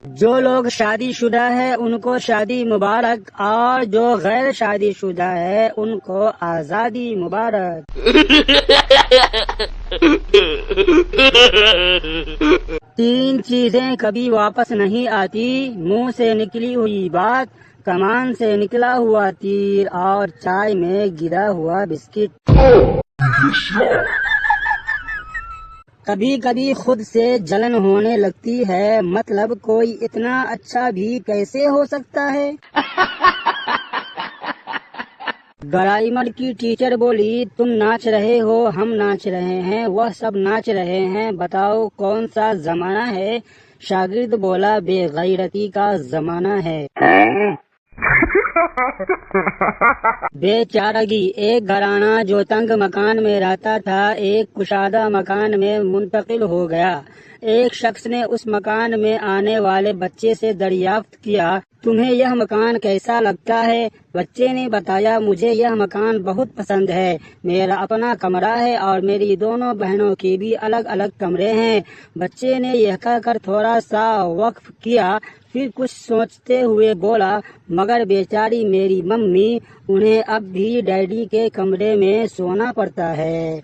جو لوگ شادی شدہ ہے ان کو شادی مبارک، اور جو غیر شادی شدہ ہے ان کو آزادی مبارک۔ 3 چیزیں کبھی واپس نہیں آتی: منہ سے نکلی ہوئی بات، کمان سے نکلا ہوا تیر، اور چائے میں گرا ہوا بسکٹ۔ کبھی کبھی خود سے جلن ہونے لگتی ہے، مطلب کوئی اتنا اچھا بھی کیسے ہو سکتا ہے؟ گرامر کی ٹیچر بولی، تم ناچ رہے ہو، ہم ناچ رہے ہیں، وہ سب ناچ رہے ہیں، بتاؤ کون سا زمانہ ہے؟ شاگرد بولا، بے غیرتی کا زمانہ ہے۔ بے چارگی، ایک گھرانہ جو تنگ مکان میں رہتا تھا ایک کشادہ مکان میں منتقل ہو گیا۔ ایک شخص نے اس مکان میں آنے والے بچے سے دریافت کیا، تمہیں یہ مکان کیسا لگتا ہے؟ بچے نے بتایا، مجھے یہ مکان بہت پسند ہے، میرا اپنا کمرہ ہے اور میری دونوں بہنوں کی بھی الگ الگ کمرے ہیں۔ بچے نے یہ کہہ کر تھوڑا سا وقف کیا، پھر کچھ سوچتے ہوئے بولا، مگر بیچاری میری ممی، انہیں اب بھی ڈیڈی کے کمرے میں سونا پڑتا ہے۔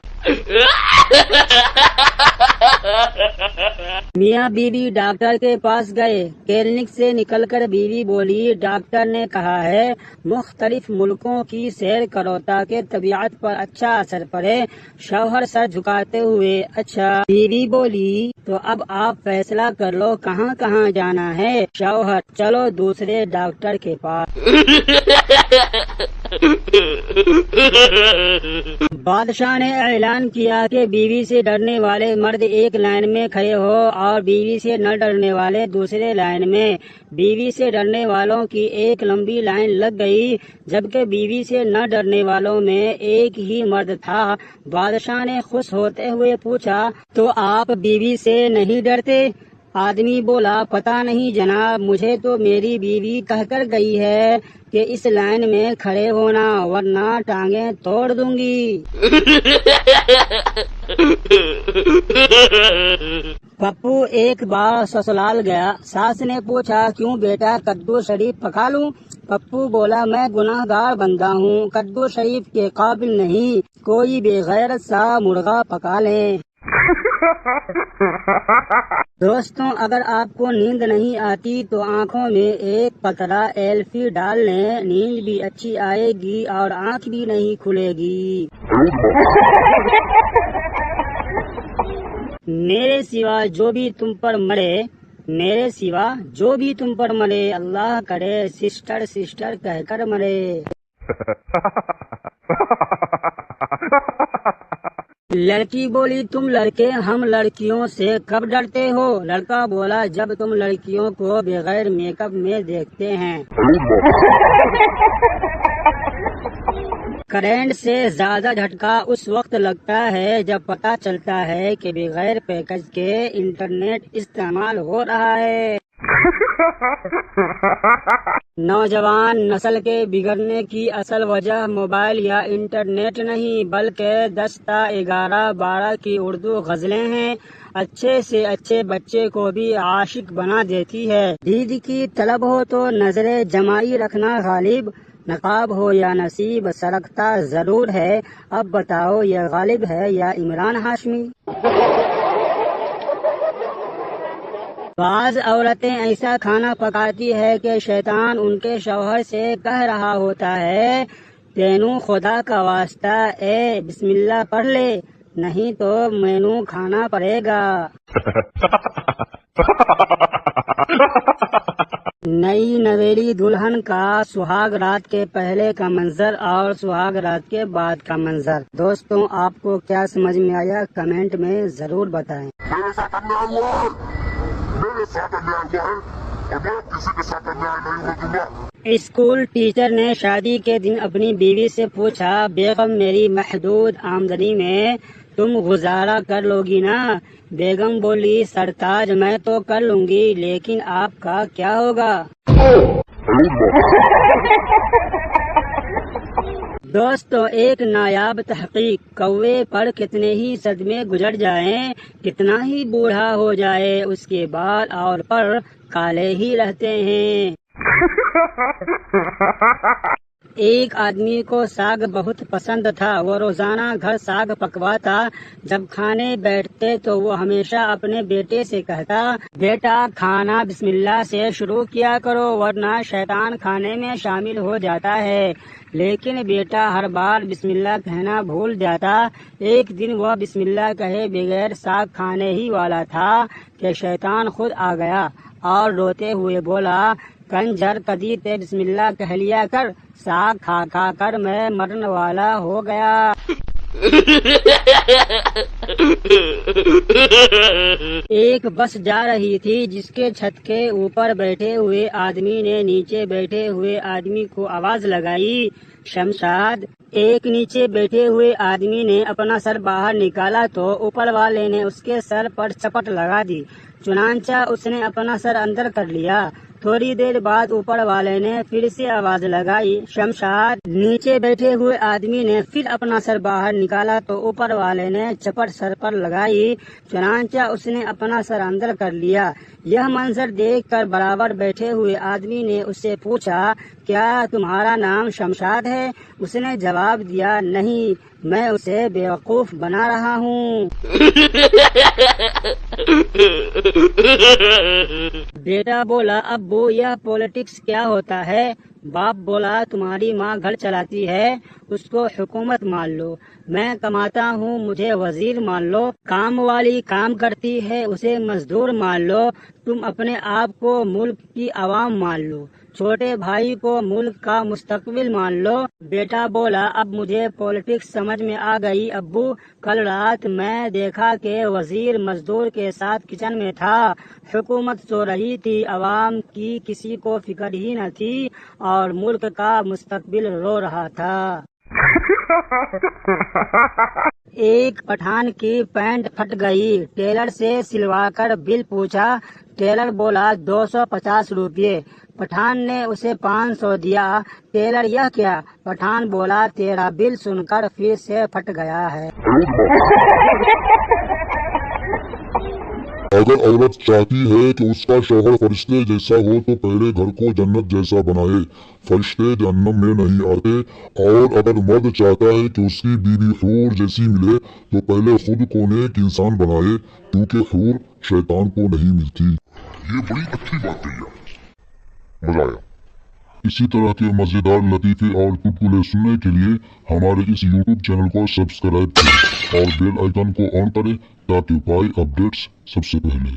میاں بیوی ڈاکٹر کے پاس گئے۔ کلینک سے نکل کر بیوی بولی، ڈاکٹر نے کہا ہے مختلف ملکوں کی سیر کرو تاکہ طبیعت پر اچھا اثر پڑے۔ شوہر سر جھکاتے ہوئے، اچھا۔ بیوی بولی، تو اب آپ فیصلہ کر لو کہاں کہاں جانا ہے؟ شوہر، چلو دوسرے ڈاکٹر کے پاس۔ بادشاہ نے اعلان کیا کہ بیوی سے ڈرنے والے مرد ایک لائن میں کھڑے ہو اور بیوی سے نہ ڈرنے والے دوسرے لائن میں۔ بیوی سے ڈرنے والوں کی ایک لمبی لائن لگ گئی، جبکہ بیوی سے نہ ڈرنے والوں میں ایک ہی مرد تھا۔ بادشاہ نے خوش ہوتے ہوئے پوچھا، تو آپ بیوی سے نہیں ڈرتے؟ آدمی بولا، پتہ نہیں جناب، مجھے تو میری بیوی کہہ کر گئی ہے کہ اس لائن میں کھڑے ہونا ورنہ ٹانگیں توڑ دوں گی۔ پپو ایک بار سسرال گیا۔ ساس نے پوچھا، کیوں بیٹا کدو شریف پکا لوں؟ پپو بولا، میں گناہ گار بندہ ہوں، کدو شریف کے قابل نہیں، کوئی بے غیرت سا مرغا پکا لیں۔ دوستوں، اگر آپ کو نیند نہیں آتی تو آنکھوں میں ایک قطرہ ایلفی ڈال لیں، نیند بھی اچھی آئے گی اور آنکھ بھی نہیں کھلے گی۔ میرے سوا جو بھی تم پر مرے، میرے سوا جو بھی تم پر مرے، اللہ کرے سسٹر سسٹر کہہ کر مرے۔ لڑکی بولی، تم لڑکے ہم لڑکیوں سے کب ڈرتے ہو؟ لڑکا بولا، جب تم لڑکیوں کو بغیر میک اپ میں دیکھتے ہیں۔ کرنٹ سے زیادہ جھٹکا اس وقت لگتا ہے جب پتہ چلتا ہے کہ بغیر پیکج کے انٹرنیٹ استعمال ہو رہا ہے۔ نوجوان نسل کے بگڑنے کی اصل وجہ موبائل یا انٹرنیٹ نہیں بلکہ 10 تا 11 12 کی اردو غزلیں ہیں۔ اچھے سے اچھے بچے کو بھی عاشق بنا دیتی ہے۔ دید کی طلب ہو تو نظر جمائی رکھنا غالب، نقاب ہو یا نصیب سرکتا ضرور ہے۔ اب بتاؤ یہ غالب ہے یا عمران ہاشمی؟ بعض عورتیں ایسا کھانا پکاتی ہے کہ شیطان ان کے شوہر سے کہہ رہا ہوتا ہے، تینوں خدا کا واسطہ اے بسم اللہ پڑھ لے، نہیں تو مینو کھانا پڑے گا۔ نئی نویلی دلہن کا سہاگ رات کے پہلے کا منظر اور سہاگ رات کے بعد کا منظر۔ دوستوں، آپ کو کیا سمجھ میں آیا؟ کمنٹ میں ضرور بتائیں۔ میرے ساتھ انیائی ہوا ہے اور میں کسی کے ساتھ انیائی نہیں ہو دوں گا۔ اسکول ٹیچر نے شادی کے دن اپنی بیوی سے پوچھا، بیگم میری محدود آمدنی میں تم گزارا کر لو گی نا؟ بیگم بولی، سرتاج میں تو کر لوں گی، لیکن آپ کا کیا ہوگا؟ دوستو، ایک نایاب تحقیق، کوے پر کتنے ہی صدمے گزر جائیں، کتنا ہی بوڑھا ہو جائے، اس کے بال اور پر کالے ہی رہتے ہیں۔ ایک آدمی کو ساگ بہت پسند تھا، وہ روزانہ گھر ساگ پکواتا۔ جب کھانے بیٹھتے تو وہ ہمیشہ اپنے بیٹے سے کہتا، بیٹا کھانا بسم اللہ سے شروع کیا کرو ورنہ شیطان کھانے میں شامل ہو جاتا ہے۔ لیکن بیٹا ہر بار بسم اللہ کہنا بھول جاتا۔ ایک دن وہ بسم اللہ کہے بغیر ساگ کھانے ہی والا تھا کہ شیطان خود آ گیا اور روتے ہوئے بولا، کنجر کدی تے بسم اللہ کہہ لیا کر، ساگ کھا کھا کر میں مرنے والا ہو گیا۔ ایک بس جا رہی تھی جس کے چھت کے اوپر بیٹھے ہوئے آدمی نے نیچے بیٹھے ہوئے آدمی کو آواز لگائی، شمشاد۔ ایک نیچے بیٹھے ہوئے آدمی نے اپنا سر باہر نکالا تو اوپر والے نے اس کے سر پر چپٹ لگا دی، چنانچہ اس نے اپنا سر اندر کر لیا۔ تھوڑی دیر بعد اوپر والے نے پھر سے آواز لگائی، شمشاد۔ نیچے بیٹھے ہوئے آدمی نے پھر اپنا سر باہر نکالا تو اوپر والے نے چپٹ سر پر لگائی، چنانچہ اس نے اپنا سر اندر کر لیا۔ یہ منظر دیکھ کر برابر بیٹھے ہوئے آدمی نے اس سے پوچھا، کیا تمہارا نام شمشاد ہے؟ اس نے جواب دیا، نہیں، میں اسے بیوقوف بنا رہا ہوں۔ بیٹا بولا، ابو یہ پولیٹکس کیا ہوتا ہے؟ باپ بولا، تمہاری ماں گھر چلاتی ہے، اس کو حکومت مان لو، میں کماتا ہوں، مجھے وزیر مان لو، کام والی کام کرتی ہے، اسے مزدور مان لو، تم اپنے آپ کو ملک کی عوام مان لو، چھوٹے بھائی کو ملک کا مستقبل مان لو۔ بیٹا بولا، اب مجھے پولیٹکس سمجھ میں آ گئی ابو، کل رات میں دیکھا کہ وزیر مزدور کے ساتھ کچن میں تھا، حکومت سو رہی تھی، عوام کی کسی کو فکر ہی نہ تھی اور ملک کا مستقبل رو رہا تھا۔ ایک پٹھان کی پینٹ پھٹ گئی، ٹیلر سے سلوا کر بل پوچھا، ٹیلر بولا 250 روپے، پٹھان نے اسے 500 دیا، ٹیلر یہ کیا؟ پٹھان بولا، تیرا بل سن کر پھر سے پھٹ گیا ہے۔ اگر عورت چاہتی ہے کہ اس کا شوہر فرشتے جیسا ہو تو پہلے گھر کو جنت جیسا بنائے، فرشتے جہنم میں نہیں آتے، اور اگر مرد چاہتا ہے کہ اس کی بیوی حور جیسی ملے تو پہلے خود کو نیک انسان بنائے، کیونکہ حور شیطان کو نہیں ملتی۔ یہ بڑی اچھی بات کہی ہے، مزہ آیا۔ اسی طرح کے مزیدار لطیفے اور چٹکلے سننے کے لیے ہمارے اس YouTube چینل کو سبسکرائب کریں اور بیل آئیکن کو آن کریں تاکہ پائے اپڈیٹس سب سے پہلے